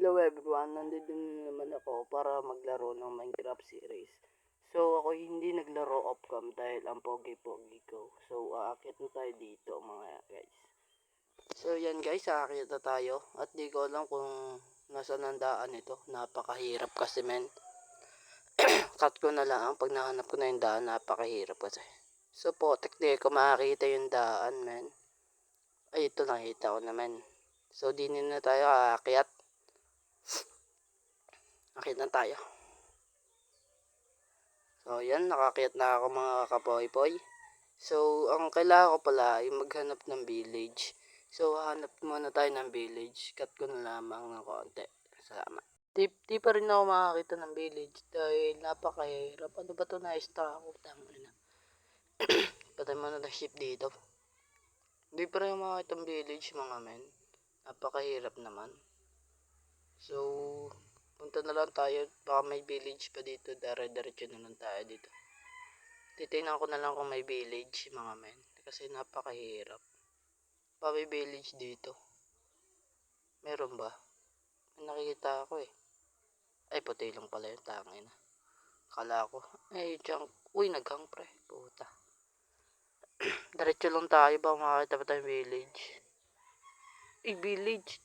Hello everyone, nandito na naman ako para maglaro ng Minecraft series. So ako hindi naglaro off-cam dahil ang pogi-pogi ko. So aakyat na tayo dito mga guys. So yan guys, aakyat na tayo at di ko alam kung nasaan ang daan ito. Napakahirap kasi men. Cut ko na lang pag nahanap ko na yung daan, napakahirap kasi. So potek di ko makakita yung daan men. Ay ito nakita ko naman. So di na tayo aakyat. Akit na tayo. So, yan. Nakakit na ako mga kapoy-poy. So, ang kailangan ko pala ay maghanap ng village. So, hanap muna tayo ng village. Cut ko na lamang ng konti. Salamat. Di pa rin ako makakita ng village dahil napakahirap. Ano ba ito na-star ako? Tangin na. Patay mo na ng ship dito. Di pa rin ako makakita ng village mga men. Napakahirap naman. So, punta na lang tayo. Baka may village pa dito. Dire-diretso na lang tayo dito. Titingnan ko na lang kung may village mga men. Kasi napakahirap. Pa may village dito. Meron ba? May nakikita ako eh. Ay, puti lang pala yung tangin. Kala ko. Ay, junk. Uy, naghang pre. Puta. Diretso lang tayo. Baka makakita pa tayong village. Ay, village.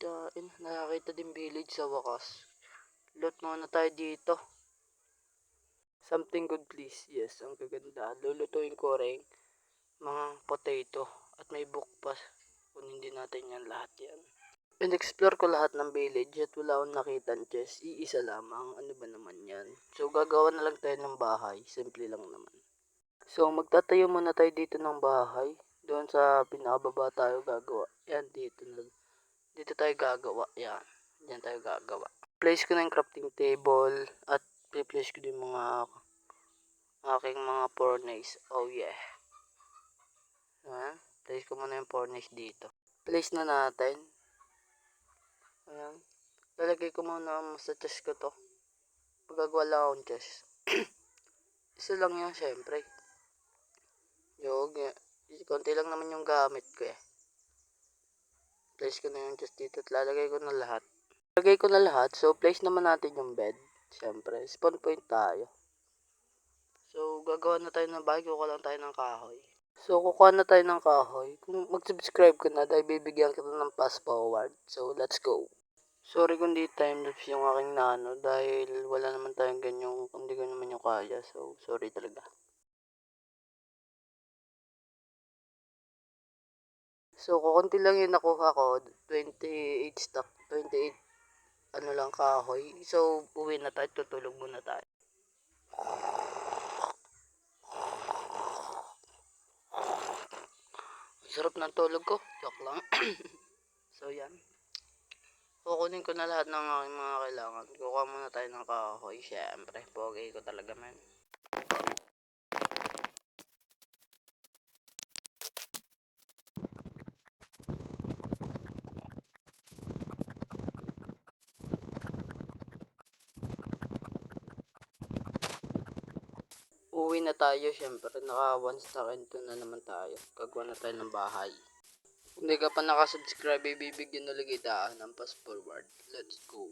Nakakita din village sa wakas. Loot muna tayo dito. Something good please. Yes, ang gaganda. Lulutuin ko rin mga potato. At may book pa. Kunin din natin yan lahat yan. In-explore ko lahat ng village at wala akong nakitang chest. Iisa lamang. Ano ba naman yan? So, gagawa na lang tayo ng bahay. Simple lang naman. So, magtatayo muna tayo dito ng bahay. Doon sa pinakababa tayo gagawa. Yan, dito na. Dito tayo gagawa. Yan. Yan tayo gagawa. Place ko na yung crafting table at place ko din mga aking mga furnace. Oh yeah. Yan. Place ko muna yung furnace dito. Place na natin. Ayan. Lalagay ko muna sa chest ko to. Magagawa lang akong chest. Isa lang yan syempre. Yung, konti lang naman yung gamit ko eh. Place ko na yung chest dito at lalagay ko na lahat. Lalagay ko na lahat. So, place naman natin yung bed. Syempre, spawn point tayo. So, gagawa na tayo ng bahay. Kukuha lang tayo ng kahoy. So, kukuha na tayo ng kahoy. Kung mag-subscribe ka na, dahil bibigyan kita ng fast forward. So, let's go. Sorry kung di time-lapse yung aking nano dahil wala naman tayong ganyong, hindi ko naman yung kaya. So, sorry talaga. So, kukunti lang yung nakuha ko. 28 stock, 28 ano lang kahoy. So, uwi na tayo, tutulog muna tayo. Sarap ng tulog ko. Joke lang. So, yan. Kukunin ko na lahat ng aking mga kailangan. Kukuha muna tayo ng kahoy. Siyempre, pogi ko talaga man. Uwi na tayo, syempre. Naka 1 stock and 2 na naman tayo. Gagawa na tayo ng bahay. Kung hindi ka pa nakasubscribe, ibibigyan ulit kita ng fast forward. Let's go.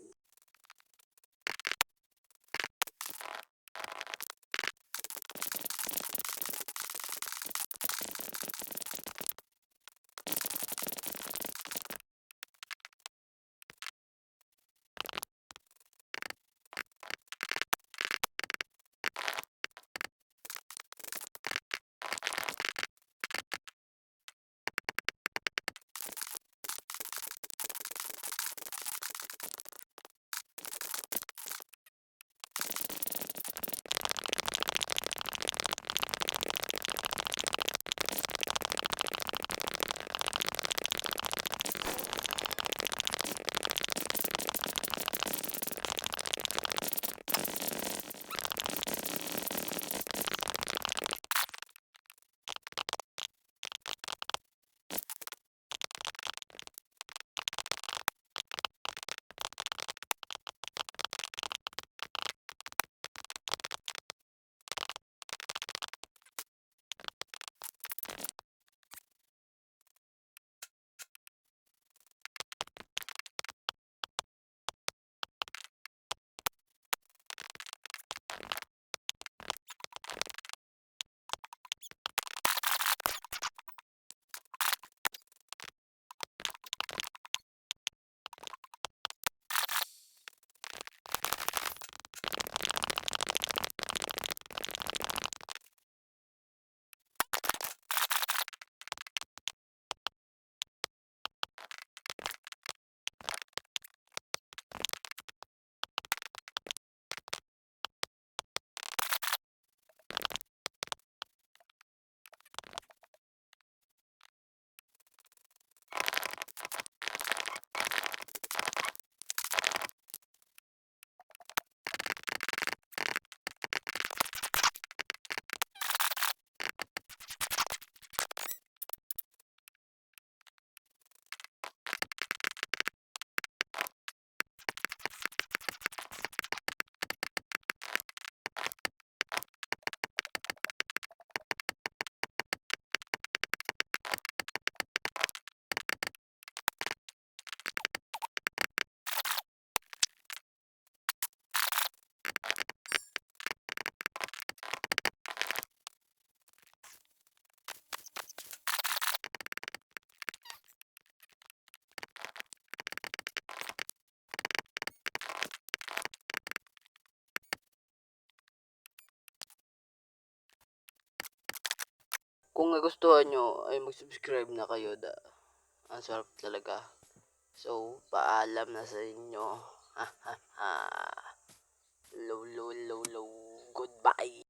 Kung nagustuhan nyo, ay mag-subscribe na kayo. Ang sarap talaga. So, paalam na sa inyo. Ha ha ha. Low, low, low, low. Goodbye.